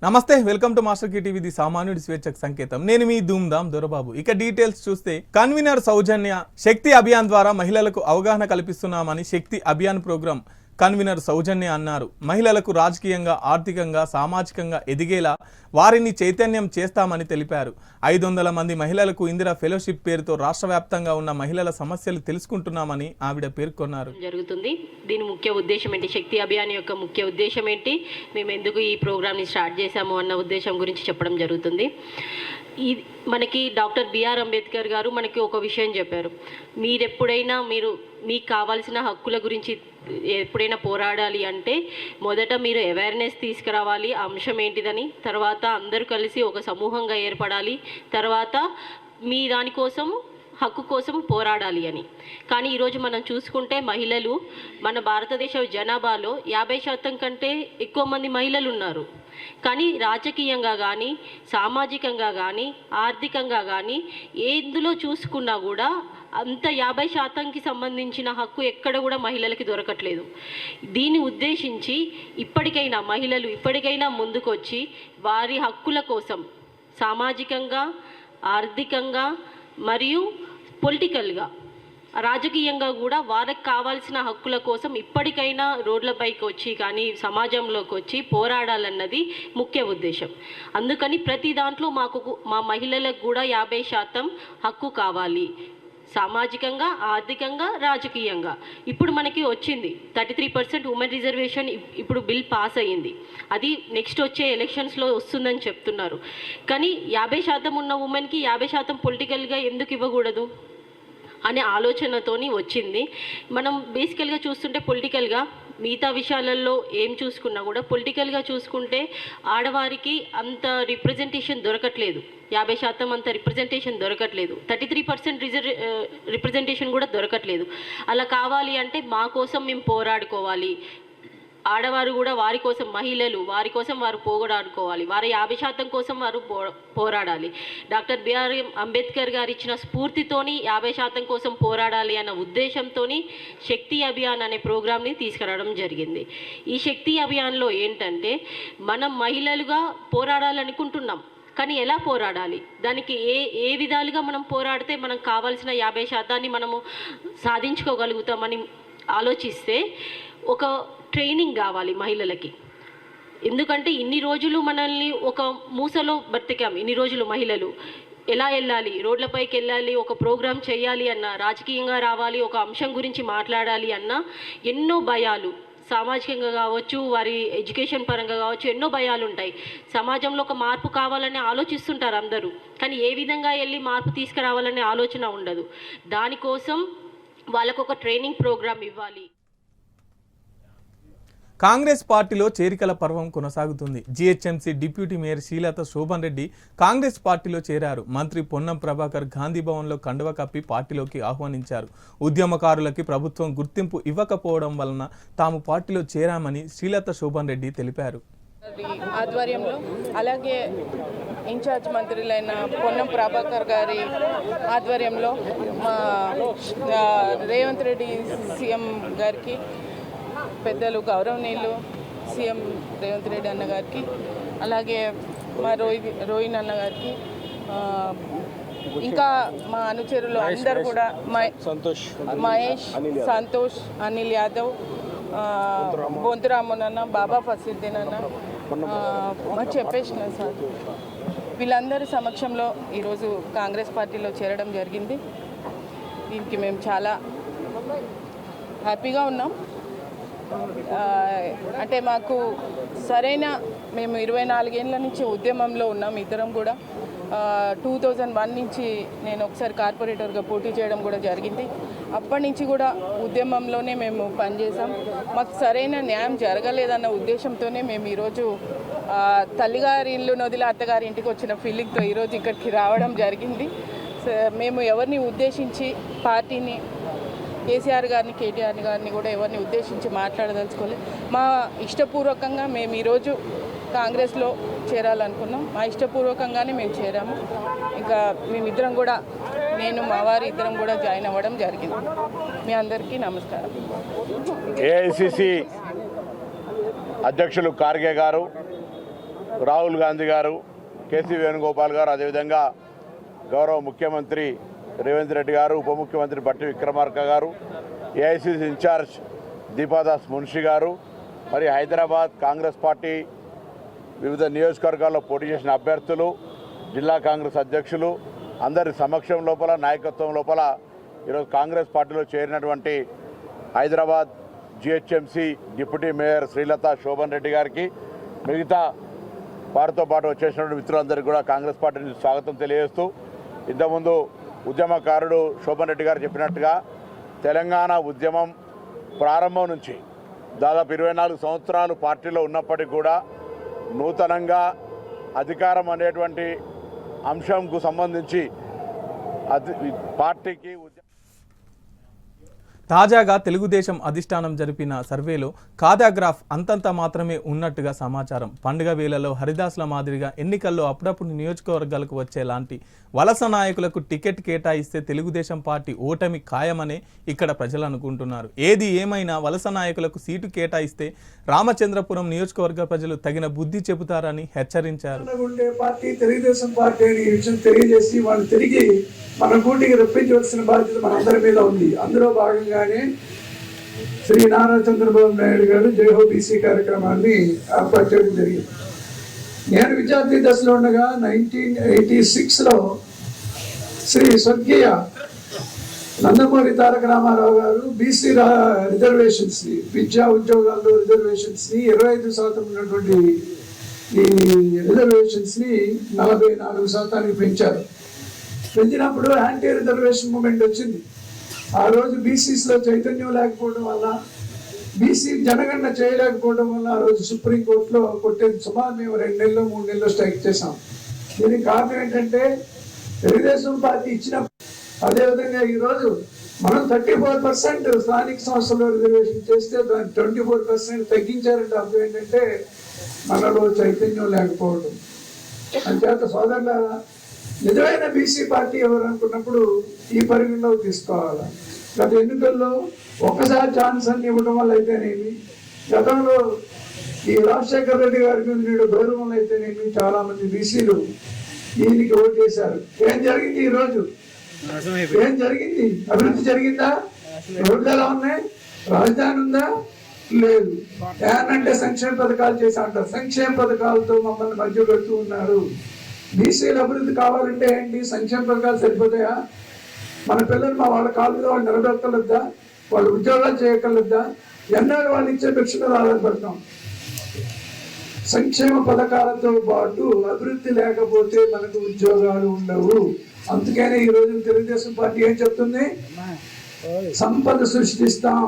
నమస్తే, welcome to master TV, the సామాన్యుడి స్వేచ్ఛకు సంకేతం. నేను మీ ధూమ్ధామ్ దొరబాబు. ఇక డీటెయిల్స్ చూస్తే, కన్వీనర్ సౌజన్య శక్తి అభియాన్ ద్వారా మహిళలకు అవగాహన కల్పిస్తున్నామని శక్తి అభియాన్ ప్రోగ్రాం కన్వీనర్ సౌజన్య అన్నారు. మహిళలకు రాజకీయంగా, ఆర్థికంగా, సామాజికంగా ఎదిగేలా వారిని చైతన్యం చేస్తామని తెలిపారు. 500 మంది మహిళలకు ఇందిరా ఫెలోషిప్ పేరుతో రాష్ట్ర వ్యాప్తంగా ఉన్న మహిళల సమస్యలు తెలుసుకుంటున్నామని ఆవిడ పేర్కొన్నారు. జరుగుతుంది. దీని ముఖ్య ఉద్దేశం ఏంటి, శక్తి అభియాన్ యొక్క ముఖ్య ఉద్దేశం ఏంటి, మేము ఎందుకు ఈ ప్రోగ్రామ్ని స్టార్ట్ చేశాము అన్న ఉద్దేశం గురించి చెప్పడం జరుగుతుంది. మనకి డాక్టర్ బిఆర్ అంబేద్కర్ గారు మనకి ఒక విషయం చెప్పారు. మీరెప్పుడైనా మీకు కావాల్సిన హక్కుల గురించి ఎప్పుడైనా పోరాడాలి అంటే మొదట మీరు అవేర్నెస్ తీసుకురావాలి, అంశం ఏంటిదని, తర్వాత అందరూ కలిసి ఒక సమూహంగా ఏర్పడాలి, తర్వాత మీ దానికోసం హక్కు కోసం పోరాడాలి అని. కానీ ఈరోజు మనం చూసుకుంటే మహిళలు మన భారతదేశ జనాభాలో 50% కంటే ఎక్కువ మంది మహిళలు ఉన్నారు. కానీ రాజకీయంగా కానీ, సామాజికంగా కానీ, ఆర్థికంగా కానీ ఎందులో చూసుకున్నా కూడా అంత 50%కి సంబంధించిన హక్కు ఎక్కడ కూడా మహిళలకి దొరకట్లేదు. దీన్ని ఉద్దేశించి ఇప్పటికైనా ముందుకొచ్చి వారి హక్కుల కోసం సామాజికంగా, ఆర్థికంగా మరియు పొలిటికల్గా, రాజకీయంగా కూడా వారికి కావాల్సిన హక్కుల కోసం ఇప్పటికైనా రోడ్లపైకి వచ్చి కానీ సమాజంలోకి వచ్చి పోరాడాలన్నది ముఖ్య ఉద్దేశం. అందుకని ప్రతి దాంట్లో మా మహిళలకు కూడా 50% హక్కు కావాలి, సామాజికంగా, ఆర్థికంగా, రాజకీయంగా. ఇప్పుడు మనకి వచ్చింది 33% ఉమెన్ రిజర్వేషన్. ఇప్పుడు బిల్ పాస్ అయ్యింది. అది నెక్స్ట్ వచ్చే ఎలక్షన్స్లో వస్తుందని చెప్తున్నారు. కానీ 50% ఉన్న ఉమెన్కి 50% పొలిటికల్గా ఎందుకు ఇవ్వకూడదు అనే ఆలోచనతోని వచ్చింది. మనం బేసికల్గా చూస్తుంటే పొలిటికల్గా మిగతా విషయాలలో ఏం చూసుకున్నా కూడా పొలిటికల్గా చూసుకుంటే ఆడవారికి అంత రిప్రజెంటేషన్ దొరకట్లేదు. 50% అంత రిప్రజెంటేషన్ దొరకట్లేదు. 33% రిప్రజెంటేషన్ కూడా దొరకట్లేదు. అలా కావాలి అంటే మా కోసం మేము పోరాడుకోవాలి. ఆడవారు కూడా వారి కోసం, మహిళలు వారి కోసం వారు పోరాడుకోవాలి. వారి 50% కోసం వారు పోరాడాలి. డాక్టర్ బిఆర్ అంబేద్కర్ గారు ఇచ్చిన స్ఫూర్తితోని 50% కోసం పోరాడాలి అన్న ఉద్దేశంతో శక్తి అభియాన్ అనే ప్రోగ్రామ్ని తీసుకురావడం జరిగింది. ఈ శక్తి అభియాన్లో ఏంటంటే మనం మహిళలుగా పోరాడాలనుకుంటున్నాం, కానీ ఎలా పోరాడాలి, దానికి ఏ విధాలుగా మనం పోరాడితే మనకు కావాల్సిన 50% మనము సాధించుకోగలుగుతామని ఆలోచిస్తే ఒక ట్రైనింగ్ కావాలి మహిళలకి. ఎందుకంటే ఇన్ని రోజులు మనల్ని ఒక మూసలో బ్రతికాం. ఇన్ని రోజులు మహిళలు ఎలా వెళ్ళాలి, రోడ్లపైకి వెళ్ళాలి, ఒక ప్రోగ్రాం చేయాలి అన్నా, రాజకీయంగా రావాలి, ఒక అంశం గురించి మాట్లాడాలి అన్నా ఎన్నో భయాలు, సామాజికంగా కావచ్చు, వారి ఎడ్యుకేషన్ పరంగా కావచ్చు, ఎన్నో భయాలు ఉంటాయి. సమాజంలో ఒక మార్పు కావాలని ఆలోచిస్తుంటారు అందరూ, కానీ ఏ విధంగా వెళ్ళి మార్పు తీసుకురావాలనే ఆలోచన ఉండదు. దానికోసం వాళ్ళకు ఒక ట్రైనింగ్ ప్రోగ్రాం ఇవ్వాలి. కాంగ్రెస్ పార్టీలో చేరికల పర్వం కొనసాగుతుంది. GHMC deputy mayor Srilatha Shobhan Reddy Congress పార్టీలో చేరారు. మంత్రి పొన్నం ప్రభాకర్ గాంధీ భవన్లో కండువ కప్పి పార్టీలోకి ఆహ్వానించారు. ఉద్యమకారులకి ప్రభుత్వం గుర్తింపు ఇవ్వకపోవడం వలన తాము పార్టీలో చేరామని శ్రీలత శోభన్ రెడ్డి తెలిపారు. ఆధ్వర్యంలో, అలాగే ఇన్ఛార్జ్ మంత్రులైన పొన్నం ప్రభాకర్ గారి ఆధ్వర్యంలో మా రేవంత్ రెడ్డి సీఎం గారికి, పెద్దలు గౌరవనీయులు సీఎం రేవంత్ రెడ్డి అన్న గారికి, అలాగే మా రోహిన్ అన్న గారికి, ఇంకా మా అనుచరులు అందరూ కూడా, మహేష్, సంతోష్, అనిల్ యాదవ్, బొంతురామన్ అన్న, బాబా ఫసీద్దీన్ అన్న, చెప్పేసిన సార్, వీళ్ళందరి సమక్షంలో ఈరోజు కాంగ్రెస్ పార్టీలో చేరడం జరిగింది. దీనికి మేము చాలా హ్యాపీగా ఉన్నాం. అంటే మాకు మేము 24 ఏళ్ళ నుంచి ఉద్యమంలో ఉన్నాం ఇద్దరం కూడా. 2001 నుంచి నేను ఒకసారి కార్పొరేటర్గా పోటీ చేయడం కూడా జరిగింది. అప్పటి నుంచి కూడా ఉద్యమంలోనే మేము పనిచేసాం. మాకు సరైన న్యాయం జరగలేదన్న ఉద్దేశంతోనే మేము ఈరోజు తల్లిగారి ఇల్లు వదిలి అత్తగారి ఇంటికి వచ్చిన ఫీలింగ్తో ఈరోజు ఇక్కడికి రావడం జరిగింది. మేము ఎవరిని ఉద్దేశించి పార్టీని, కేసీఆర్ గారిని, కేటీఆర్ గారిని కూడా ఎవరిని ఉద్దేశించి మాట్లాడదలుచుకోలేదు. మా ఇష్టపూర్వకంగా మేము ఈరోజు కాంగ్రెస్లో చేరాలనుకున్నాం. మా ఇష్టపూర్వకంగానే మేము చేరాము. ఇంకా మేమిద్దరం కూడా, నేను మా వారి ఇద్దరం కూడా జాయిన్ అవ్వడం జరిగింది. మీ అందరికీ నమస్కారం. ఏఐసిసి అధ్యక్షులు ఖార్గే గారు, రాహుల్ గాంధీ గారు, కేసీ వేణుగోపాల్ గారు, అదేవిధంగా గౌరవ ముఖ్యమంత్రి రేవంత్ రెడ్డి గారు, ఉప ముఖ్యమంత్రి బట్టి విక్రమార్క గారు, ఏఐసిసి ఇన్ఛార్జ్ దీపాదాస్ మున్షి గారు, మరి హైదరాబాద్ కాంగ్రెస్ పార్టీ వివిధ నియోజకవర్గాల్లో పోటీ చేసిన అభ్యర్థులు, జిల్లా కాంగ్రెస్ అధ్యక్షులు అందరి సమక్షం లోపల, నాయకత్వం లోపల ఈరోజు కాంగ్రెస్ పార్టీలో చేరినటువంటి Hyderabad GHMC deputy mayor Srilatha Shobhan Reddy గారికి, మిగతా వారితో పాటు వచ్చేసినటువంటి మిత్రులందరికీ కూడా కాంగ్రెస్ పార్టీ నుంచి స్వాగతం తెలియజేస్తూ, ఇంతకుముందు ఉద్యమకారుడు శోభన్ రెడ్డి గారు చెప్పినట్టుగా తెలంగాణ ఉద్యమం ప్రారంభం నుంచి దాదాపు 24 సంవత్సరాలు పార్టీలో ఉన్నప్పటికీ కూడా నూతనంగా అధికారం అనేటువంటి అంశంకు సంబంధించి పార్టీకి తాజాగా తెలుగుదేశం అధిష్టానం జరిపిన సర్వేలో ఖాతాగ్రాఫ్ అంతంత మాత్రమే ఉన్నట్టుగా సమాచారం. పండుగ వేళలో హరిదాసుల మాదిరిగా ఎన్నికల్లో అప్పుడప్పుడు నియోజకవర్గాలకు వచ్చేలాంటి వలస నాయకులకు టికెట్ కేటాయిస్తే తెలుగుదేశం పార్టీ ఓటమి ఖాయమనే ఇక్కడ ప్రజలు అనుకుంటున్నారు. ఏది ఏమైనా వలస నాయకులకు సీటు కేటాయిస్తే రామచంద్రపురం నియోజకవర్గ ప్రజలు తగిన బుద్ధి చెబుతారని హెచ్చరించారు. తెలుగుదేశం పార్టీ తెలియజేసి వాళ్ళు తిరిగి మన కూటికి రప్పించవలసిన బాధ్యత మనందరి మీద ఉంది. అందులో భాగంగానే శ్రీ నారా చంద్రబాబు నాయుడు గారు జైహో బీసీ కార్యక్రమాన్ని ఏర్పాటు చేయడం జరిగింది. నేను విద్యార్థి దశలో ఉండగా 1986లో శ్రీ స్వర్గీయ నందమూరి తారక రామారావు గారు బీసీ రిజర్వేషన్స్ని, విద్యా ఉద్యోగాల్లో రిజర్వేషన్స్ని 25% ఉన్నటువంటి ఈ రిజర్వేషన్స్ని 44% పెంచారు. పెంచినప్పుడు యాంటీ రిజర్వేషన్ మూమెంట్ వచ్చింది. ఆ రోజు బీసీస్లో చైతన్యం లేకపోవడం వల్ల, బీసీ జనగణన చేయలేకపోవడం వల్ల ఆ రోజు సుప్రీంకోర్టులో కొట్టేది. సుమారు మేము 2 నెలలు 3 నెలలు స్ట్రైక్ చేసాం. దీనికి కారణం ఏంటంటే తెలుగుదేశం పార్టీ ఇచ్చిన, అదేవిధంగా ఈరోజు మనం 34% స్థానిక సంస్థల్లో రిజర్వేషన్ చేస్తే దాన్ని 24% తగ్గించారంటే అర్థం ఏంటంటే మనలో చైతన్యం లేకపోవడం. అంచేత సోదరులారా, నిజమైన బీసీ పార్టీ ఎవరు అనుకున్నప్పుడు ఈ పరిగణలోకి తీసుకోవాలి. గత ఎన్నికల్లో ఒక్కసారి ఛాన్స్ అని ఇవ్వడం వల్ల అయితేనేమి, గతంలో ఈ రాజశేఖర రెడ్డి గారికి నేడు గౌరవం అయితేనేమి, చాలా మంది బీసీలు ఈయనకి ఓటు చేశారు. ఏం జరిగింది ఈరోజు? ఏం జరిగింది? అభివృద్ధి జరిగిందా? రోడ్లు ఎలా ఉన్నాయి? రాజధాని ఉందా? లేదు. ఏనంటే సంక్షేమ పథకాలు చేశా అంటారు. సంక్షేమ పథకాలతో మమ్మల్ని మధ్య పెడుతూ ఉన్నారు. బీసీల అభివృద్ధి కావాలంటే ఏంటి? సంక్షేమ పథకాలు సరిపోతాయా? మన పిల్లలు మా వాళ్ళ కాళ్ళ మీద వాళ్ళు నిలబెట్టగలద్దా? వాళ్ళు ఉద్యోగాలు చేయగలద్దా? ఎన్నాళ్ళు వాళ్ళు ఇచ్చే భిక్ష ఆధారపడతాం. సంక్షేమ పథకాలతో పాటు అభివృద్ధి లేకపోతే మనకు ఉద్యోగాలు ఉండవు. అందుకనే ఈ రోజు తెలుగుదేశం పార్టీ ఏం చెప్తుంది? సంపద సృష్టిస్తాం,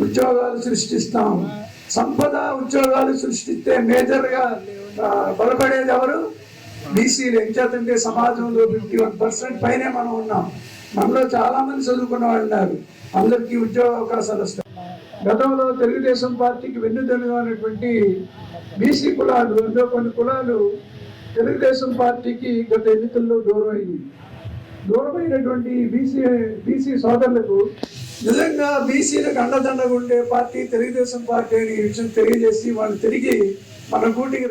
ఉద్యోగాలు సృష్టిస్తాం. సంపద ఉద్యోగాలు సృష్టిస్తే మేజర్గా బలపడేది ఎవరు? బీసీలు. ఎంచేతంటే సమాజంలో 51% పైనే మనం ఉన్నాం. మనలో చాలా మంది చదువుకున్న వాళ్ళు ఉన్నారు. అందరికీ ఉద్యోగ అవకాశాలు వస్తాయి. గతంలో తెలుగుదేశం పార్టీకి వెన్నుదన్నుగా ఉన్నటువంటి బీసీ కులాలు, అందులో కొన్ని కులాలు తెలుగుదేశం పార్టీకి గత ఎన్నికల్లో దూరమైనటువంటి బీసీ సోదరులకు నిజంగా బీసీలకు అండదండగా ఉండే పార్టీ తెలుగుదేశం పార్టీ అని ఈ విషయం తెలియజేసి వాళ్ళు తిరిగి మన కూటికి.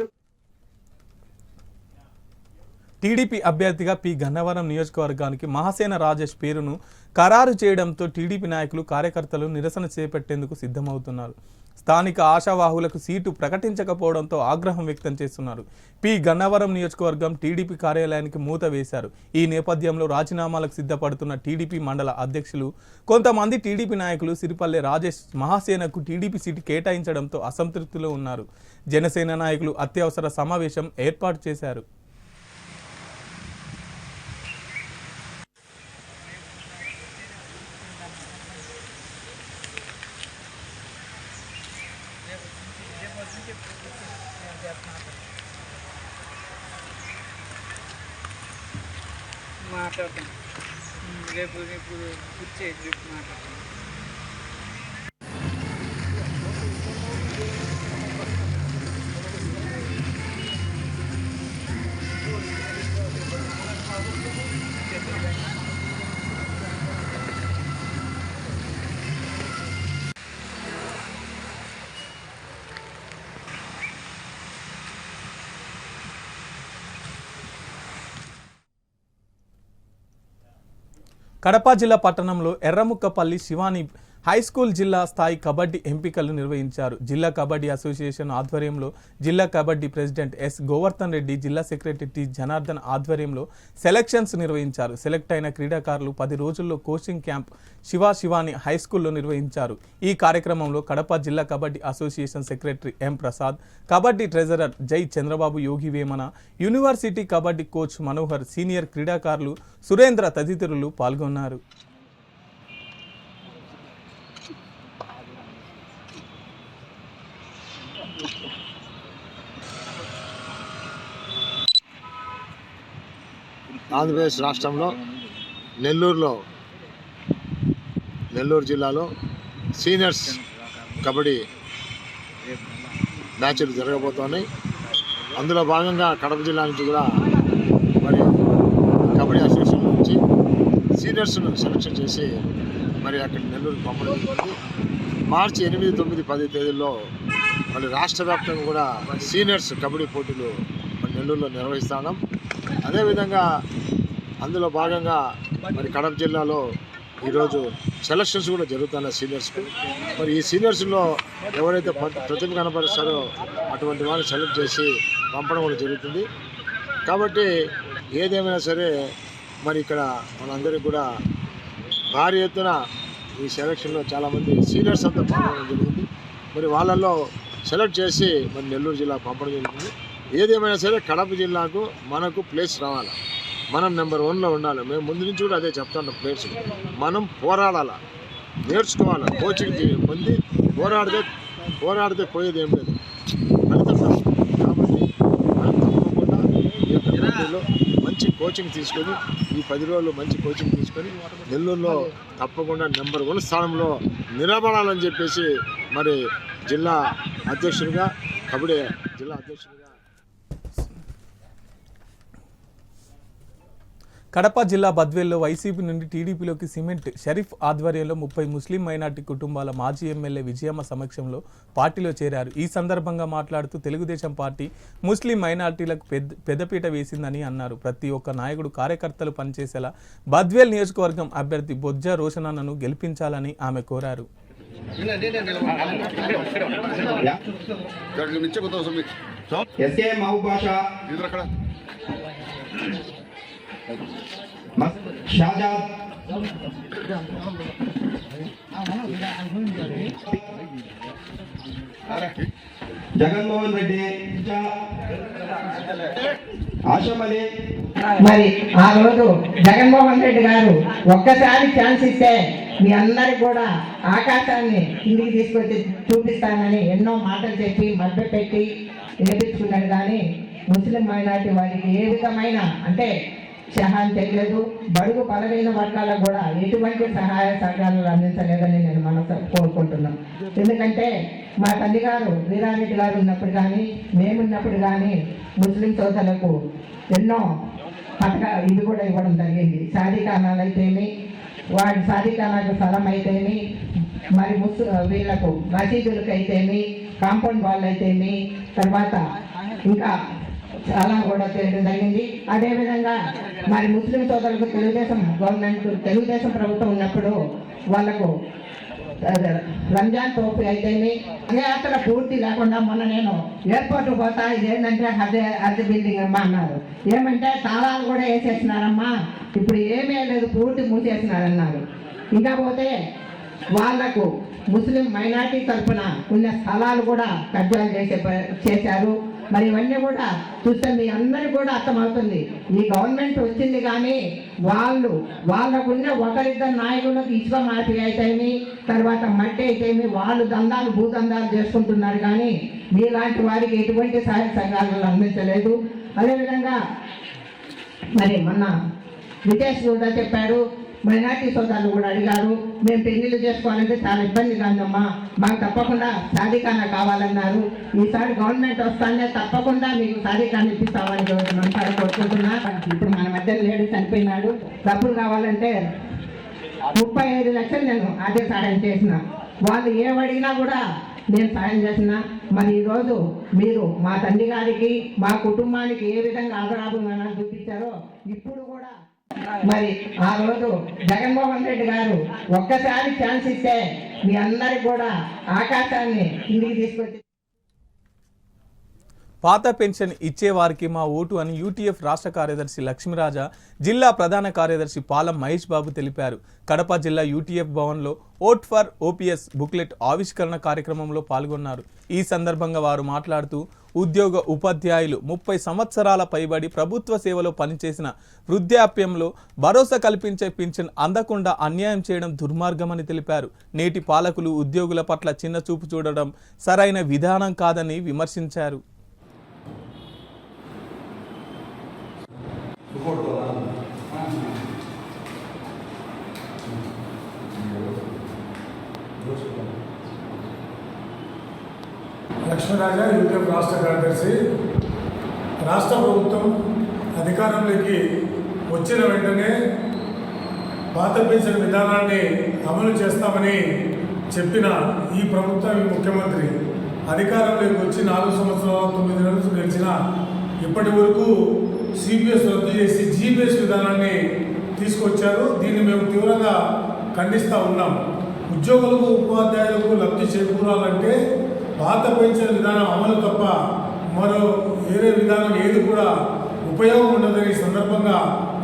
టీడీపీ అభ్యర్థిగా పి గన్నవరం నియోజకవర్గానికి మహాసేన రాజేష్ పేరును ఖరారు చేయడంతో టీడీపీ నాయకులు, కార్యకర్తలు నిరసన చేపట్టేందుకు సిద్ధమవుతున్నారు. స్థానిక ఆశావాహులకు సీటు ప్రకటించకపోవడంతో ఆగ్రహం వ్యక్తం చేస్తున్నారు. పి గన్నవరం నియోజకవర్గం టీడీపీ కార్యాలయానికి మూత వేశారు. ఈ నేపథ్యంలో రాజీనామాలకు సిద్ధపడుతున్న టీడీపీ మండల అధ్యక్షులు, కొంతమంది టీడీపీ నాయకులు సిరిపల్లె రాజేష్ మహాసేనకు టీడీపీ సీటు కేటాయించడంతో అసంతృప్తిలో ఉన్నారు. జనసేన నాయకులు అత్యవసర సమావేశం ఏర్పాటు చేశారు. మాట్లాడతాం రేపు కూర్చే మాట్లాడతాం. కడప జిల్లా పట్టణంలో ఎర్రముక్కపల్లి శివాని హై స్కూల్ జిల్లా స్థాయి కబడ్డీ ఎంపికలు నిర్వహించారు. జిల్లా కబడ్డీ అసోసియేషన్ ఆధ్వర్యంలో జిల్లా కబడ్డీ ప్రెసిడెంట్ ఎస్ గోవర్ధన్ రెడ్డి, జిల్లా సెక్రటరీ టి జనార్దన్ ఆధ్వర్యంలో సెలక్షన్స్ నిర్వహించారు. సెలెక్ట్ అయిన క్రీడాకారులు 10 రోజుల్లో కోచింగ్ క్యాంప్ శివాని హై స్కూల్లో నిర్వహించారు. ఈ కార్యక్రమంలో కడప జిల్లా kabaddi association secretary M Prasad, kabaddi treasurer Jai Chandrababu, Yogi Vemana, university kabaddi coach Manohar, senior క్రీడాకారులు సురేంద్ర తదితరులు పాల్గొన్నారు. ఆంధ్రప్రదేశ్ రాష్ట్రంలో నెల్లూరు జిల్లాలో సీనియర్స్ కబడ్డీ మ్యాచ్లు జరగబోతున్నాయి. అందులో భాగంగా కడప జిల్లా నుంచి కూడా మరి కబడ్డీ అసోసియేషన్ నుంచి సీనియర్స్ను సెలక్షన్ చేసి మరి అక్కడ నెల్లూరు పంపడం జరుగుతుంది. మార్చి 8, 9, 10 తేదీల్లో మళ్ళీ రాష్ట్ర వ్యాప్తంగా కూడా సీనియర్స్ కబడ్డీ పోటీలు మరి నెల్లూరులో నిర్వహిస్తున్నాం. అదేవిధంగా అందులో భాగంగా మరి కడప జిల్లాలో ఈరోజు సెలక్షన్స్ కూడా జరుగుతున్నాయి సీనియర్స్కు. మరి ఈ సీనియర్స్లో ఎవరైతే ప్రతిభ కనపరుస్తారో అటువంటి వాళ్ళని సెలెక్ట్ చేసి పంపడం కూడా జరుగుతుంది. కాబట్టి ఏదేమైనా సరే మరి ఇక్కడ మనందరికీ కూడా భారీ ఎత్తున ఈ సెలక్షన్లో చాలామంది సీనియర్స్ అంతా పాల్గొనడం జరుగుతుంది. మరి వాళ్ళల్లో సెలెక్ట్ చేసి మరి నెల్లూరు జిల్లా పంపడం జరుగుతుంది. ఏదేమైనా సరే కడప జిల్లాకు మనకు ప్లేస్ రావాలి, మనం నెంబర్ 1లో ఉండాలి. మేము ముందు నుంచి కూడా అదే చెప్తాం, ప్లేస్ మనం పోరాడాలి, నేర్చుకోవాలి, కోచింగ్ పొంది పోరాడితే పోయేది ఏం లేదు, ఫలితం రాదు. కాబట్టి మనం తప్పకుండా ఈ యొక్క కబడ్డీలో మంచి కోచింగ్ తీసుకొని ఈ 10 రోజులు మంచి కోచింగ్ తీసుకొని నెల్లూరులో తప్పకుండా నెంబర్ 1 స్థానంలో నిలబడాలని చెప్పేసి మరి జిల్లా అధ్యక్షుడిగా కబడ్డీ జిల్లా అధ్యక్షుడిగా కడప జిల్లా బద్వేల్లో వైసీపీ నుండి టీడీపీలోకి సిమెంట్ షరీఫ్ ఆధ్వర్యంలో 30 ముస్లిం మైనార్టీ కుటుంబాల మాజీ ఎమ్మెల్యే విజయమ్మ సమక్షంలో పార్టీలో చేరారు. ఈ సందర్భంగా మాట్లాడుతూ తెలుగుదేశం పార్టీ ముస్లిం మైనార్టీలకు పెద్దపీట వేసిందని అన్నారు. ప్రతి ఒక్క నాయకుడు కార్యకర్తలు పనిచేసేలా బద్వేల్ నియోజకవర్గం అభ్యర్థి బొజ్జ రోషనన్నను గెలిపించాలని ఆమె కోరారు. షాజాద్ జగన్మోహన్ రెడ్డి, ఆశమలి. మరి ఆ రోజు జగన్మోహన్ రెడ్డి గారు ఒక్కసారి ఛాన్స్ ఇస్తే మీ అందరికి కూడా ఆకాశాన్ని కిందికి తీసుకొచ్చి చూపిస్తానని ఎన్నో మాటలు చెప్పి మధ్య పెట్టి నేర్పించుకున్నాడు. కానీ ముస్లిం మైనార్టీ వారికి ఏ విధమైన అంటే సహాయం చేయలేదు. బడుగు బలమైన వర్గాలకు కూడా ఎటువంటి సహాయ సహకారాలు అందించలేదని నేను మనసు కోరుకుంటున్నాను. ఎందుకంటే మా తల్లి గారు వీరారెడ్డి గారు ఉన్నప్పుడు కానీ మేమున్నప్పుడు కానీ ముస్లిం సోదరులకు ఎన్నో పథకాలు ఇవి కూడా ఇవ్వడం జరిగింది. సాధికారణాలు అయితేమి, వాడి సాధికారణకు స్థలం అయితేమి, మరి వీళ్లకు మసీదులకు అయితేమి, కాంపౌండ్ వాళ్ళు అయితేమి, తర్వాత ఇంకా చాలా కూడా చేయడం జరిగింది. అదేవిధంగా మరి ముస్లిం సోదరులకు తెలుగుదేశం ప్రభుత్వం ఉన్నప్పుడు వాళ్లకు రంజాన్ టోపీ అయితేమి యాత్ర పూర్తి లేకుండా మొన్న నేను ఎయిర్పోర్ట్ పోతా, ఇదేంటంటే అద్దె బిల్డింగ్ అమ్మా అన్నారు. ఏమంటే తాళాలు కూడా వేసేసినారమ్మా, ఇప్పుడు ఏమీ లేదు, పూర్తి మూసేసినారన్నారు. ఇంకా పోతే వాళ్లకు ముస్లిం మైనార్టీ తరఫున ఉన్న స్థలాలు కూడా కబ్జాలు చేశారు. మరి ఇవన్నీ కూడా చూస్తే మీ అందరికీ కూడా అర్థమవుతుంది. ఈ గవర్నమెంట్ వచ్చింది కానీ వాళ్ళకున్న ఒకరిద్దరు నాయకులకు ఇసుక మాఫీ అయితేమి, తర్వాత మట్టి అయితేమి, వాళ్ళు భూదందాలు చేసుకుంటున్నారు. కానీ మీలాంటి వారికి ఎటువంటి సహాయ సంఘాలను అందించలేదు. అదేవిధంగా మరి మొన్న విదేశ్ కూడా చెప్పాడు, మైనార్టీ సోదరులు కూడా అడిగారు, మేము పెళ్లిళ్ళు చేసుకోవాలంటే చాలా ఇబ్బందిగా ఉందమ్మా, మాకు తప్పకుండా సాధికారణ కావాలన్నారు. ఈసారి గవర్నమెంట్ వస్తానే తప్పకుండా మీకు సాధికారణ ఇప్పిస్తామని మనసారి కోరుకుంటున్నా. ఇప్పుడు మన మధ్య లేడు, చనిపోయినాడు. డబ్బులు కావాలంటే 35 లక్షలు నేను ఆర్థిక సహాయం చేసిన. వాళ్ళు ఏమడిగినా కూడా నేను సాయం చేసిన. మరి ఈరోజు మీరు మా తండ్రి గారికి మా కుటుంబానికి ఏ విధంగా ఆదరాభిమానాలు చూపించారో ఇప్పుడు కూడా మరి ఆ రోజు జగన్మోహన్ రెడ్డి గారు ఒక్కసారి ఛాన్స్ ఇస్తే మీ అందరికి కూడా ఆకాశాన్ని కిందికి తీసుకొచ్చి పాత పెన్షన్ ఇచ్చేవారికి మా ఓటు అని యూటీఎఫ్ రాష్ట్ర కార్యదర్శి లక్ష్మీరాజా, జిల్లా ప్రధాన కార్యదర్శి పాలం మహేష్ బాబు తెలిపారు. కడప జిల్లా యూటీఎఫ్ భవన్లో ఓట్ ఫర్ ఓపీఎస్ బుక్లెట్ ఆవిష్కరణ కార్యక్రమంలో పాల్గొన్నారు. ఈ సందర్భంగా వారు మాట్లాడుతూ ఉద్యోగ ఉపాధ్యాయులు 30 సంవత్సరాల పైబడి ప్రభుత్వ సేవలో పనిచేసిన వృద్ధాప్యంలో భరోసా కల్పించే పింఛన్ అందకుండా అన్యాయం చేయడం దుర్మార్గమని తెలిపారు. నేటి పాలకులు ఉద్యోగుల పట్ల చిన్న చూపు చూడడం సరైన విధానం కాదని విమర్శించారు. లక్ష్మీరాజా, యూటీఎఫ్ రాష్ట్ర కార్యదర్శి. రాష్ట్ర ప్రభుత్వం అధికారంలోకి వచ్చిన వెంటనే పాత పెన్షన్ విధానాన్ని అమలు చేస్తామని చెప్పిన ఈ ప్రభుత్వం, ఈ ముఖ్యమంత్రి అధికారంలోకి వచ్చి 4 సంవత్సరాలు 9 నెలలు గెలిచిన ఇప్పటి వరకు సిపిఎస్ రద్దు చేసి జీపీఎస్ విధానాన్ని తీసుకొచ్చారు. దీన్ని మేము తీవ్రంగా ఖండిస్తూ ఉన్నాం. ఉద్యోగులకు ఉపాధ్యాయులకు లబ్ధి చేకూరాలంటే పాత పెన్షన్ విధానం అమలు తప్ప మరో వేరే విధానం ఏది కూడా ఉపయోగం ఉండదని సందర్భంగా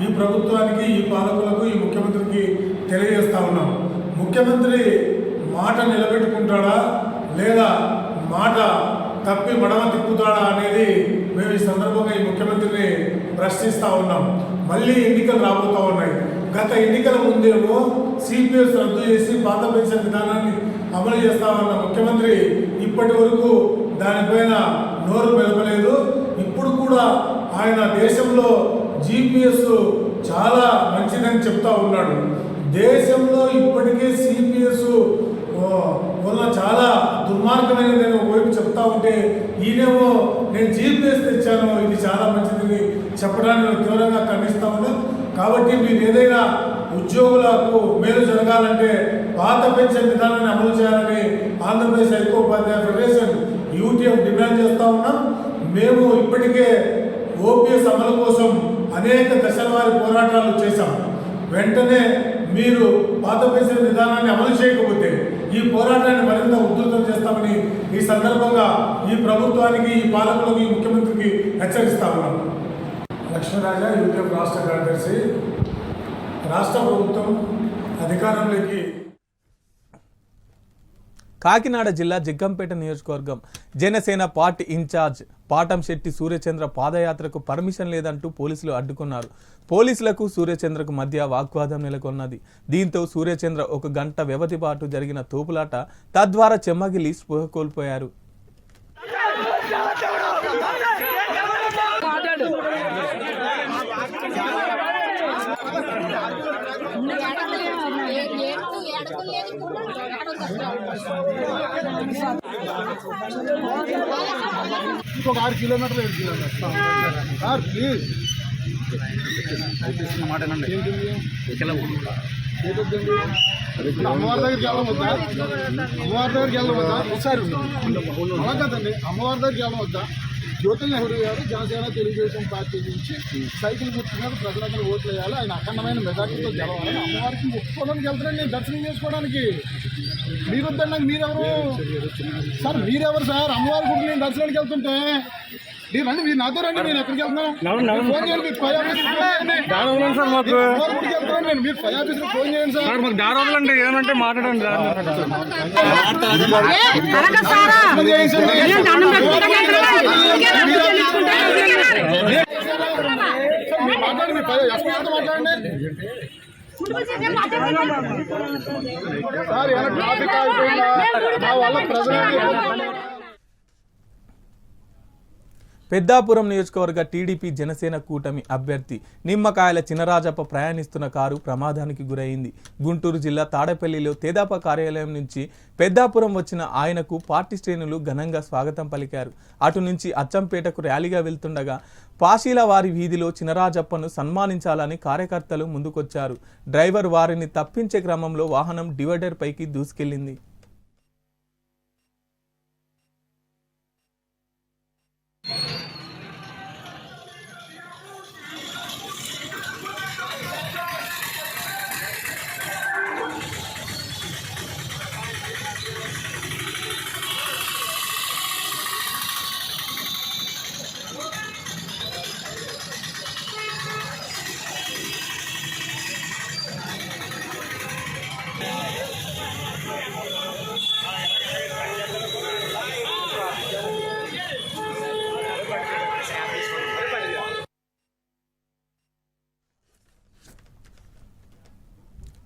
ఈ ప్రభుత్వానికి, ఈ పాలకులకు, ఈ ముఖ్యమంత్రికి తెలియజేస్తా ఉన్నాం. ముఖ్యమంత్రి మాట నిలబెట్టుకుంటాడా లేదా మాట తప్పి మడమ తిప్పుతాడా అనేది మేము ఈ సందర్భంగా ఈ ముఖ్యమంత్రిని ప్రశ్నిస్తూ ఉన్నాం. మళ్ళీ ఎన్నికలు రాబోతూ ఉన్నాయి. గత ఎన్నికల ముందేమో సిపిఎస్ రద్దు చేసి పాత పెన్షన్ విధానాన్ని అమలు చేస్తామన్న ముఖ్యమంత్రి ఇప్పటి వరకు దానిపైన నోరు మెలపలేదు. ఇప్పుడు కూడా ఆయన దేశంలో జీపీఎస్ చాలా మంచిదని చెప్తా ఉన్నాడు. దేశంలో ఇప్పటికే సిపిఎస్ వల్ల చాలా దుర్మార్గమైనది ఒకవైపు చెప్తా ఉంటే ఈయనేమో నేను జీపీఎస్ తెచ్చాను, ఇది చాలా మంచిదని చెప్పడానికి తీవ్రంగా ఖండిస్తా ఉన్నాం. కాబట్టి మీరు ఏదైనా ఉద్యోగులకు మేలు జరగాలంటే పాత పెన్షన్ విధానాన్ని అమలు చేయాలని ఆంధ్రప్రదేశ్ ఐక్యోపాధ్యాయ ఫెడరేషన్ యూటీఎఫ్ డిమాండ్ చేస్తూ ఉన్నాం. మేము ఇప్పటికే ఓపీఎస్ అమలు కోసం అనేక దశల వారి పోరాటాలు చేశాం. వెంటనే మీరు పాత పెన్షన్ విధానాన్ని అమలు చేయకపోతే ఈ పోరాటాన్ని మరింత ఉధృతం చేస్తామని ఈ సందర్భంగా ఈ ప్రభుత్వానికి, ఈ పాలకులకు, ఈ ముఖ్యమంత్రికి హెచ్చరిస్తా ఉన్నాం. లక్ష్మీరాజా, యూటీఎఫ్ రాష్ట్ర కార్యదర్శి. రాష్ట్ర ప్రభుత్వం అధికారంలోకి కాకినాడ జిల్లా జగ్గంపేట నియోజకవర్గం జనసేన పార్టీ ఇన్ఛార్జ్ పాటంశెట్టి సూర్యచంద్ర పాదయాత్రకు పర్మిషన్ లేదంటూ పోలీసులు అడ్డుకున్నారు. పోలీసులకు సూర్యచంద్రకు మధ్య వాగ్వాదం నెలకొన్నది. దీంతో సూర్యచంద్ర 1 గంట వ్యవధి పాటు జరిగిన తోపులాట తద్వారా చెమ్మగిలి స్పృహ కోల్పోయారు. ఇంకొక 6 కిలోమీటర్లు 7 కిలోమీటర్లు సార్ ప్లీజ్ మాట్లాడండి. అమ్మవారి దగ్గరికి వెళ్ళడం వద్దా? అమ్మవారి దగ్గరికి వెళ్ళడం వద్దా? ఒకసారి అలా కదండి, అమ్మవారి దగ్గరికి వెళ్ళడం వద్దా? జ్యోతి నెహ్రూ గారు జనసేన తెలుగుదేశం పార్టీ నుంచి సైకిల్ గుర్తు మీద ప్రజలందరూ ఓట్లు వేయాలి, ఆయన అఖండమైన మెజార్టీతో గెలవాలని అమ్మవారికి ఒప్పుకోవడానికి వెళ్తారని నేను దర్శనం చేసుకోవడానికి. మీరు వద్దండి, మీరెవరు సార్? మీరెవరు సార్? అమ్మవారి గుడికి నేను దర్శనానికి వెళ్తుంటే రండి, మీరు నాతో రండి. నేను ఎక్కడికి వెళ్తున్నాను? ఫోన్ చేయండి, మీరు ఫైర్ ఆఫీస్కి వెళ్తున్నాను నేను. మీరు ఫైర్ ఆఫీస్కి ఫోన్ చేయండి సార్. మాకు దారాలండి ఏమంటే మాట్లాడండి. మాట్లాడండి, మీరు ఎస్పీతో మాట్లాడండి సార్. ఏమైనా ట్రాఫిక్ ఆగిపోయిందా? మా వల్ల ప్రజలు. పెద్దాపురం నియోజకవర్గ టీడీపీ జనసేన కూటమి అభ్యర్థి నిమ్మకాయల చినరాజప్ప ప్రయాణిస్తున్న కారు ప్రమాదానికి గురైంది. గుంటూరు జిల్లా తాడేపల్లిలో తెదాప కార్యాలయం నుంచి పెద్దాపురం వచ్చిన ఆయనకు పార్టీ శ్రేణులు ఘనంగా స్వాగతం పలికారు. అటు నుంచి అచ్చంపేటకు ర్యాలీగా వెళ్తుండగా పాషీల వారి వీధిలో చినరాజప్పను సన్మానించాలని కార్యకర్తలు ముందుకొచ్చారు. డ్రైవర్ వారిని తప్పించే క్రమంలో వాహనం డివైడర్ పైకి దూసుకెళ్లింది.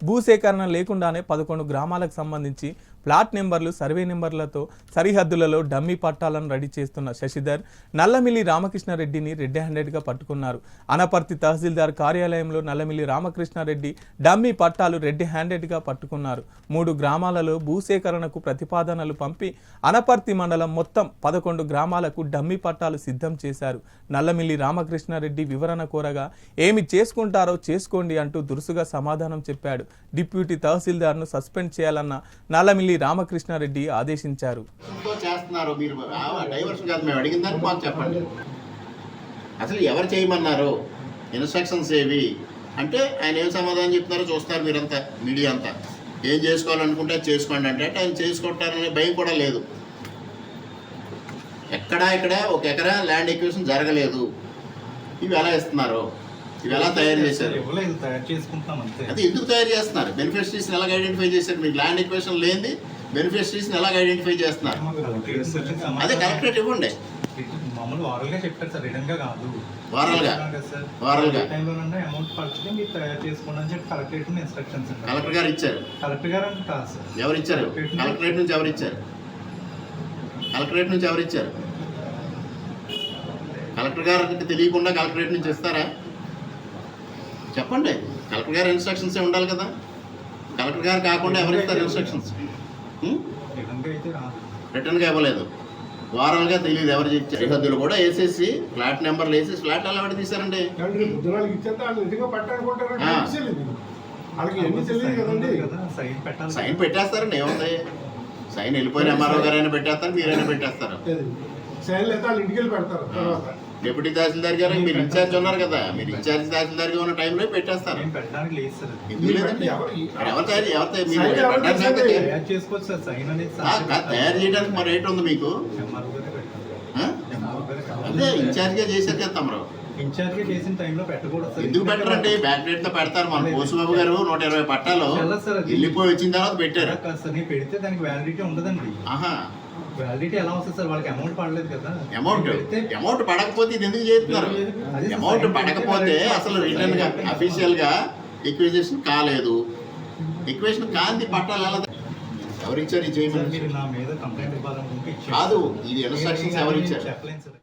భూసేకరణ లేకుండానే 11 గ్రామాలకు సంబంధించి ప్లాట్ నెంబర్లు సర్వే నెంబర్లతో సరిహద్దులలో డమ్మీ పట్టాలను రెడీ చేస్తున్న శశిధర్ నల్లమిల్లి రామకృష్ణారెడ్డిని రెడ్ హ్యాండెడ్గా పట్టుకున్నారు. అనపర్తి తహసీల్దార్ కార్యాలయంలో నల్లమిల్లి రామకృష్ణారెడ్డి డమ్మీ పట్టాలు రెడ్ హ్యాండెడ్గా పట్టుకున్నారు. 3 గ్రామాలలో భూసేకరణకు ప్రతిపాదనలు పంపి అనపర్తి మండలం మొత్తం 11 గ్రామాలకు డమ్మీ పట్టాలు సిద్ధం చేశారు. నల్లమిల్లి రామకృష్ణారెడ్డి వివరణ కోరగా ఏమి చేసుకుంటారో చేసుకోండి అంటూ దురుసుగా సమాధానం చెప్పాడు. డిప్యూటీ తహసీల్దార్ను సస్పెండ్ చేయాలన్న నల్లమిల్లి రామకృష్ణారెడ్డి ఆదేశించారు. చేస్తున్నారు మీరు డైవర్షన్ కాదు, మేము అడిగిన దానికి మాకు చెప్పండి. అసలు ఎవరు చేయమన్నారు, ఇన్స్ట్రక్షన్స్ ఏవి అంటే ఆయన ఏం సమాధానం చెప్తున్నారో చూస్తారు మీరంతా, మీడియా అంతా. ఏం చేసుకోవాలనుకుంటే చేసుకోండి అంటే ఆయన చేసుకుంటారనే భయం కూడా లేదు. ఇక్కడ 1 ఎకరా ల్యాండ్ ఎక్విజిషన్ జరగలేదు. ఇవి ఎలా ఇస్తున్నారు, ఇవి ఎలా తయారు చేశారు, అది ఎందుకు తయారు చేస్తున్నారు, బెనిఫిషరీస్ని ఎలాగ ఐడెంటిఫై చేశారు, మీకు ల్యాండ్ ఎక్విజిషన్ లేని బెనిఫిషరీస్ని ఎలాగ ఐడెంటిఫై చేస్తున్నారు, అదే కలెక్టరేట్ ఇవ్వండి. వారల్గా కలెక్టర్ గారు ఇచ్చారు. ఎవరు ఇచ్చారు, కలెక్టరేట్ నుంచి ఎవరు ఇచ్చారు, కలెక్టరేట్ నుంచి ఎవరు ఇచ్చారు, కలెక్టర్ గారికి తెలియకుండా కలెక్టరేట్ నుంచి ఇస్తారా చెప్పండి. కలెక్టర్ గారు ఇన్స్ట్రక్షన్స్ ఉండాలి కదా, కలెక్టర్ గారు కాకుండా ఎవరు ఇస్తారు ఇన్స్ట్రక్షన్స్? రిటర్న్గా ఇవ్వలేదు, వారాలుగా తెలియదు ఎవరు చెప్పారు. సరిహద్దులు కూడా వేసేసి ఫ్లాట్ నెంబర్లు వేసేసి ఫ్లాట్ ఎలా పడి తీశారండి. సైన్ పెట్టేస్తారండి, ఏముంది సైన్ వెళ్ళిపోయిన ఎంఆర్ఓ గారైనా పెట్టేస్తారు, మీరైనా పెట్టేస్తారు. డిప్యూటీ తహసీల్దార్ గారు మీరు ఇన్ఛార్జ్ ఉన్నారు కదా, మీరు ఇన్ఛార్జ్ తహసీల్దార్ గా ఉన్న టైంలో పెట్టేస్తారు. తయారు చేయడానికి మరి రేట్ ఉంది మీకు, అదే ఇన్ఛార్జ్ గా చేశారు కదా తమరు. ఎందుకు పెట్టరండి, బ్యాక్ డేట్ తో పెడతారు. మన పోసుబాబు గారు 120 పట్టాలు వెళ్ళిపోయి వచ్చిన తర్వాత పెట్టారు. పెడితే దానికి వ్యాలిడిటీ ఉండదండి. వ్యాలిడిటీ ఎలా వస్తుంది సార్, వాళ్ళకి అమౌంట్ పడలేదు కదా. అమౌంట్ పడకపోతే ఇది ఎందుకు చేస్తున్నారు, అమౌంట్ పడకపోతే అసలు రిటర్న్ గా అఫీషియల్ గా ఎక్విజిషన్ కాలేదు, ఎక్విజిషన్ కాంతి పట్టాలి ఎలా ఎవరిచ్చారు ఈ చేయమని కాదు, ఇది ఇన్స్ట్రక్షన్స్ ఎవరిచ్చారు.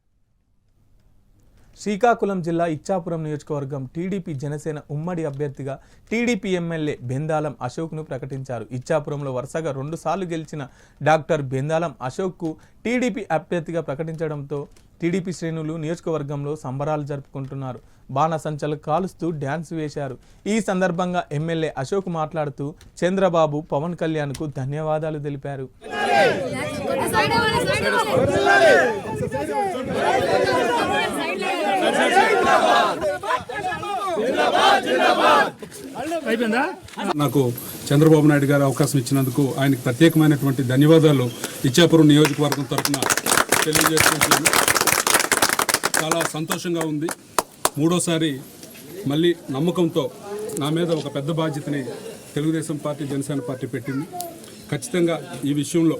శ్రీకాకుళం జిల్లా ఇచ్చాపురం నియోజకవర్గం టీడీపీ జనసేన ఉమ్మడి అభ్యర్థిగా టీడీపీ ఎమ్మెల్యే బెందాలం అశోక్ను ప్రకటించారు. ఇచ్చాపురంలో వరుసగా 2 సార్లు గెలిచిన డాక్టర్ బెందాలం అశోక్కు టీడీపీ అభ్యర్థిగా ప్రకటించడంతో టీడీపీ శ్రేణులు నియోజకవర్గంలో సంబరాలు జరుపుకుంటున్నారు. బాణసంచలు కాలుస్తూ డ్యాన్స్ వేశారు. ఈ సందర్భంగా ఎమ్మెల్యే అశోక్ మాట్లాడుతూ చంద్రబాబు, పవన్ కళ్యాణ్కు ధన్యవాదాలు తెలిపారు. నాకు చంద్రబాబు నాయుడు గారు అవకాశం ఇచ్చినందుకు ఆయనకు ప్రత్యేకమైనటువంటి ధన్యవాదాలు ఇచ్చాపురం నియోజకవర్గం తరఫున తెలియజేస్తున్నాను. చాలా సంతోషంగా ఉంది. 3వసారి మళ్ళీ నమ్మకంతో నా మీద ఒక పెద్ద బాధ్యతని తెలుగుదేశం పార్టీ, జనసేన పార్టీ పెట్టింది. ఖచ్చితంగా ఈ విషయంలో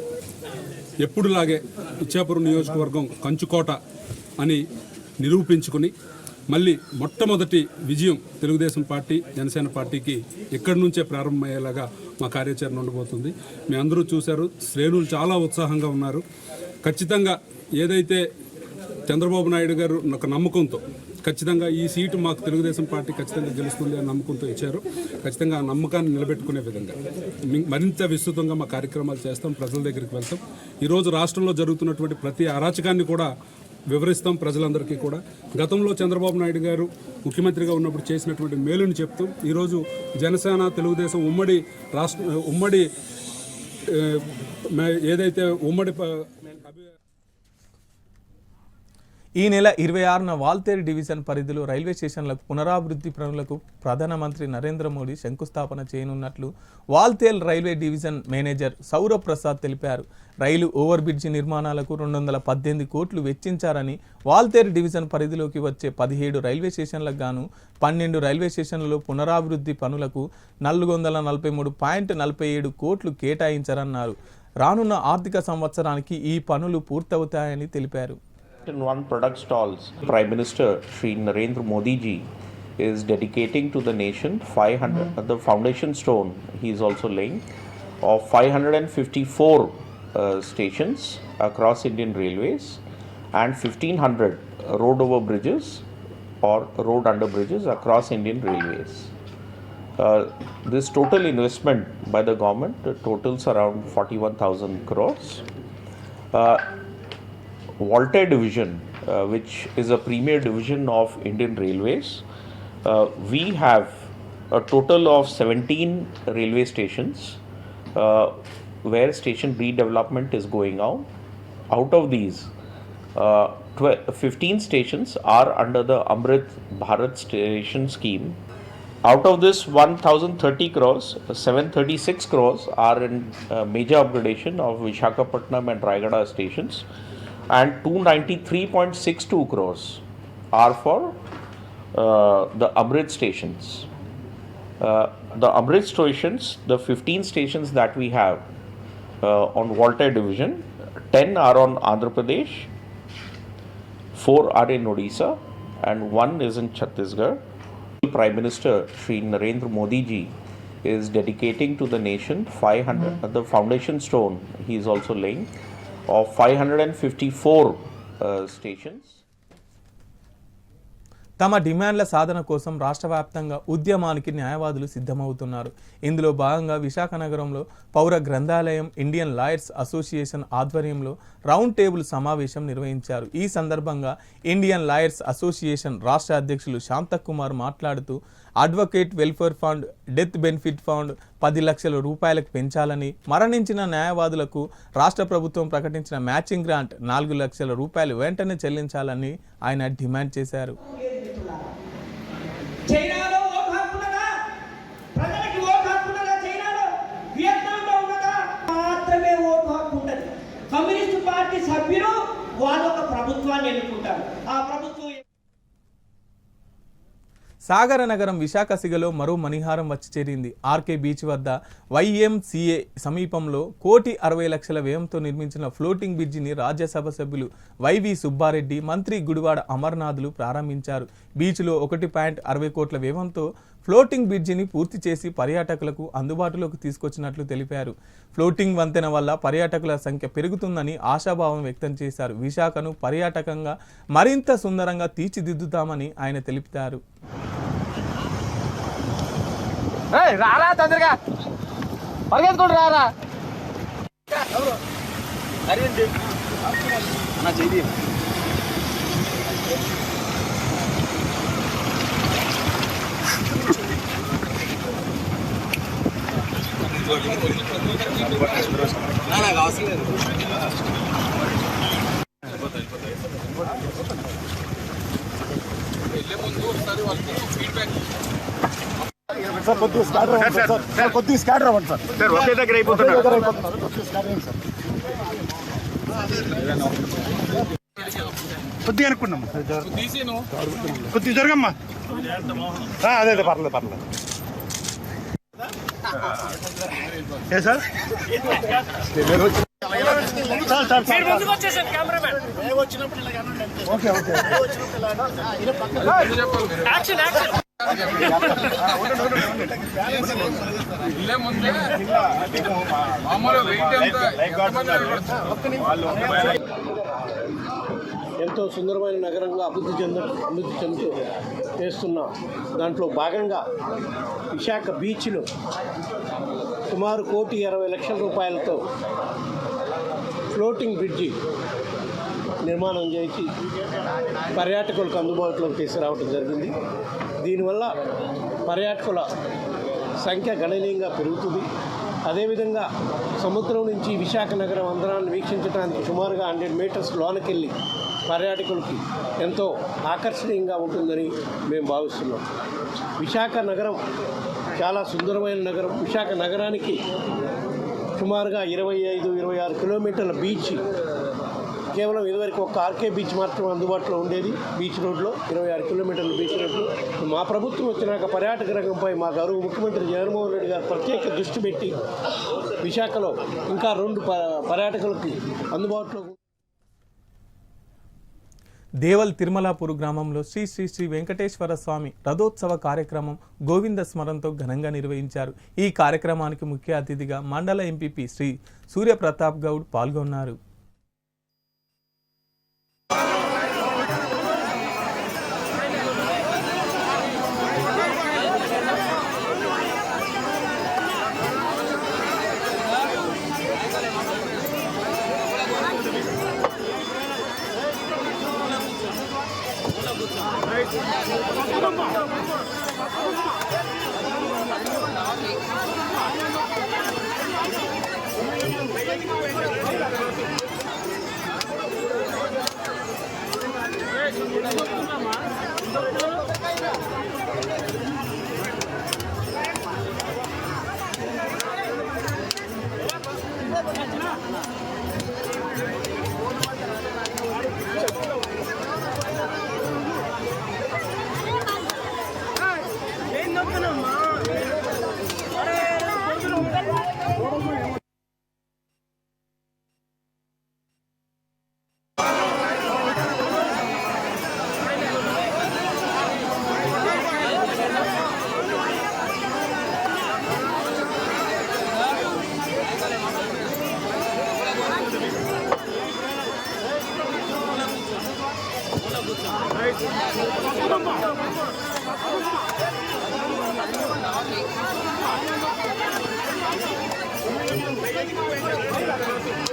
ఎప్పుడులాగే ఇచ్చాపురం నియోజకవర్గం కంచుకోట అని నిరూపించుకుని మళ్ళీ మొట్టమొదటి విజయం తెలుగుదేశం పార్టీ, జనసేన పార్టీకి ఇక్కడి నుంచే ప్రారంభమయ్యేలాగా మా కార్యాచరణ ఉండబోతుంది. మీ అందరూ చూశారు, శ్రేణులు చాలా ఉత్సాహంగా ఉన్నారు. ఖచ్చితంగా ఏదైతే చంద్రబాబు నాయుడు గారు ఒక నమ్మకంతో ఖచ్చితంగా ఈ సీటు మాకు తెలుగుదేశం పార్టీ ఖచ్చితంగా గెలుస్తుంది అనే నమ్మకంతో ఇచ్చారు. ఖచ్చితంగా ఆ నమ్మకాన్ని నిలబెట్టుకునే విధంగా మరింత విస్తృతంగా మా కార్యక్రమాలు చేస్తాం, ప్రజల దగ్గరికి వెళ్తాం. ఈరోజు రాష్ట్రంలో జరుగుతున్నటువంటి ప్రతి అరాచకాన్ని కూడా వివరిస్తాం ప్రజలందరికీ కూడా. గతంలో చంద్రబాబు నాయుడు గారు ముఖ్యమంత్రిగా ఉన్నప్పుడు చేసినటువంటి మేలుని చెప్తూ ఈరోజు జనసేన, తెలుగుదేశం ఉమ్మడి ఏదైతే ఉమ్మడి ఈ నెల 26న వాల్తేరు డివిజన్ పరిధిలో రైల్వే స్టేషన్లకు పునరాభివృద్ధి పనులకు ప్రధానమంత్రి నరేంద్ర మోడీ శంకుస్థాపన చేయనున్నట్లు Waltair railway division manager Saurabh Prasad తెలిపారు. రైలు ఓవర్ బ్రిడ్జి నిర్మాణాలకు 218 కోట్లు వెచ్చించారని, వాల్తేరు డివిజన్ పరిధిలోకి వచ్చే 17 రైల్వే స్టేషన్లకు గాను 12 రైల్వే స్టేషన్లలో పునరాభివృద్ధి పనులకు 443.47 కోట్లు కేటాయించారన్నారు. రానున్న ఆర్థిక సంవత్సరానికి ఈ పనులు పూర్తవుతాయని తెలిపారు. In one product stalls, Prime Minister Shri Narendra Modi ji is dedicating to the nation 500, the foundation stone he is also laying, of 554 stations across Indian Railways and 1500 road over bridges or road under bridges across Indian Railways. This total investment by the government totals around 41,000 crores. Voltaire division, which is a premier division of Indian Railways, we have a total of 17 railway stations where station redevelopment is going on. Out of these, 15 stations are under the Amrit Bharat station scheme. Out of this 1,030 crores, 736 crores are in major upgradation of Visakhapatnam and Raigada stations, and 293.62 crores are for the Amrit stations. The Amrit stations, the 15 stations that we have on Voltaire division, 10 are on Andhra Pradesh, 4 are in Odisha, and 1 is in Chhattisgarh. Prime Minister Shri Narendra Modi ji is dedicating to the nation 500, the foundation stone he is also laying, of 554 stations. తమ డిమాండ్ల సాధన కోసం రాష్ట్ర వ్యాప్తంగా ఉద్యమానికి న్యాయవాదులు సిద్ధమవుతున్నారు. ఇందులో భాగంగా విశాఖ నగరంలో పౌర గ్రంథాలయం ఇండియన్ లాయర్స్ అసోసియేషన్ ఆధ్వర్యంలో రౌండ్ టేబుల్ సమావేశం నిర్వహించారు. ఈ సందర్భంగా ఇండియన్ లాయర్స్ అసోసియేషన్ రాష్ట్ర అధ్యక్షులు శాంతకుమార్ మాట్లాడుతూ advocate welfare fund, death benefit fund 10 లక్షల రూపాయలకు పెంచాలని, మరణించిన న్యాయవాదులకు రాష్ట్ర ప్రభుత్వం ప్రకటించిన మ్యాచింగ్ గ్రాంట్ 4 లక్షల రూపాయలు వెంటనే చెల్లించాలని ఆయన డిమాండ్ చేశారు. చైనాలో ఓటు హక్కున్నదా? ప్రజలకి ఓటు హక్కున్నదా? చైనాలో, వియత్నాంలో ఉన్నదా? మాత్రమే ఓటు హక్కు ఉండదు. కమ్యూనిస్ట్ పార్టీ సభ్యులు వాళ్ళు ఒక ప్రభుత్వాన్ని ఎన్నుకుంటారు. ఆ ప్రభుత్వం సాగర నగరం విశాఖ సిగలో మరో మణిహారం వచ్చి చేరింది. ఆర్కే బీచ్ వద్ద YMCA సమీపంలో 1,60,00,000 వ్యయంతో నిర్మించిన ఫ్లోటింగ్ బ్రిడ్జిని రాజ్యసభ సభ్యులు వైవి సుబ్బారెడ్డి, మంత్రి గుడివాడ అమర్నాథ్లు ప్రారంభించారు. బీచ్లో 1.60 కోట్ల వ్యయంతో ఫ్లోటింగ్ బ్రిడ్జిని పూర్తి చేసి పర్యాటకులకు అందుబాటులోకి తీసుకొచ్చినట్లు తెలిపారు. ఫ్లోటింగ్ వంతెన వల్ల పర్యాటకుల సంఖ్య పెరుగుతుందని ఆశాభావం వ్యక్తం చేశారు. విశాఖను పర్యాటకంగా మరింత సుందరంగా తీర్చిదిద్దుతామని ఆయన తెలిపారు. రారా, తొందరగా పరిగెత్తుకుంటూ రారా. సార్ కొద్దిగా స్కాటర్ అవ్వండి సార్. ఒకే దగ్గర అయిపోతున్నారు. కొద్దిగా అనుకున్నాం, కొద్దిగా జరగమ్మా. అదే పర్లేదు. ఏ సార్ ఓకే ఎంతో సుందరమైన నగరంగా అభివృద్ధి చెందుతూ చేస్తున్నాం. దాంట్లో భాగంగా విశాఖ బీచ్లో సుమారు 1,60,00,000 రూపాయలతో ఫ్లోటింగ్ బ్రిడ్జి నిర్మాణం చేసి పర్యాటకులకు అందుబాటులోకి తీసుకురావడం జరిగింది. దీనివల్ల పర్యాటకుల సంఖ్య గణనీయంగా పెరుగుతుంది. అదేవిధంగా సముద్రం నుంచి విశాఖ నగరం అందరాన్ని వీక్షించడానికి సుమారుగా 100 మీటర్స్ లోనకెళ్ళి పర్యాటకులకి ఎంతో ఆకర్షణీయంగా ఉంటుందని మేము భావిస్తున్నాం. విశాఖ నగరం చాలా సుందరమైన నగరం. విశాఖ నగరానికి సుమారుగా 25-26 కిలోమీటర్ల బీచ్, కేవలం ఇదివరకు ఒక ఆర్కే బీచ్ మాత్రమే అందుబాటులో ఉండేది. బీచ్ రోడ్లో 26 కిలోమీటర్ల బీచ్ రోడ్లో మా ప్రభుత్వం వచ్చినాక పర్యాటక రంగంపై మా గౌరవ ముఖ్యమంత్రి జగన్మోహన్ రెడ్డి గారు ప్రత్యేక దృష్టి పెట్టి విశాఖలో ఇంకా 2 పర్యాటకులకి అందుబాటులో దేవల్ తిరుమలాపూర్ గ్రామంలో శ్రీ శ్రీ శ్రీ వెంకటేశ్వర స్వామి రథోత్సవ కార్యక్రమం గోవింద స్మరణతో ఘనంగా నిర్వహించారు. ఈ కార్యక్రమానికి ముఖ్య అతిథిగా మండల ఎంపీపీ శ్రీ సూర్యప్రతాప్ గౌడ్ పాల్గొన్నారు. Thank you.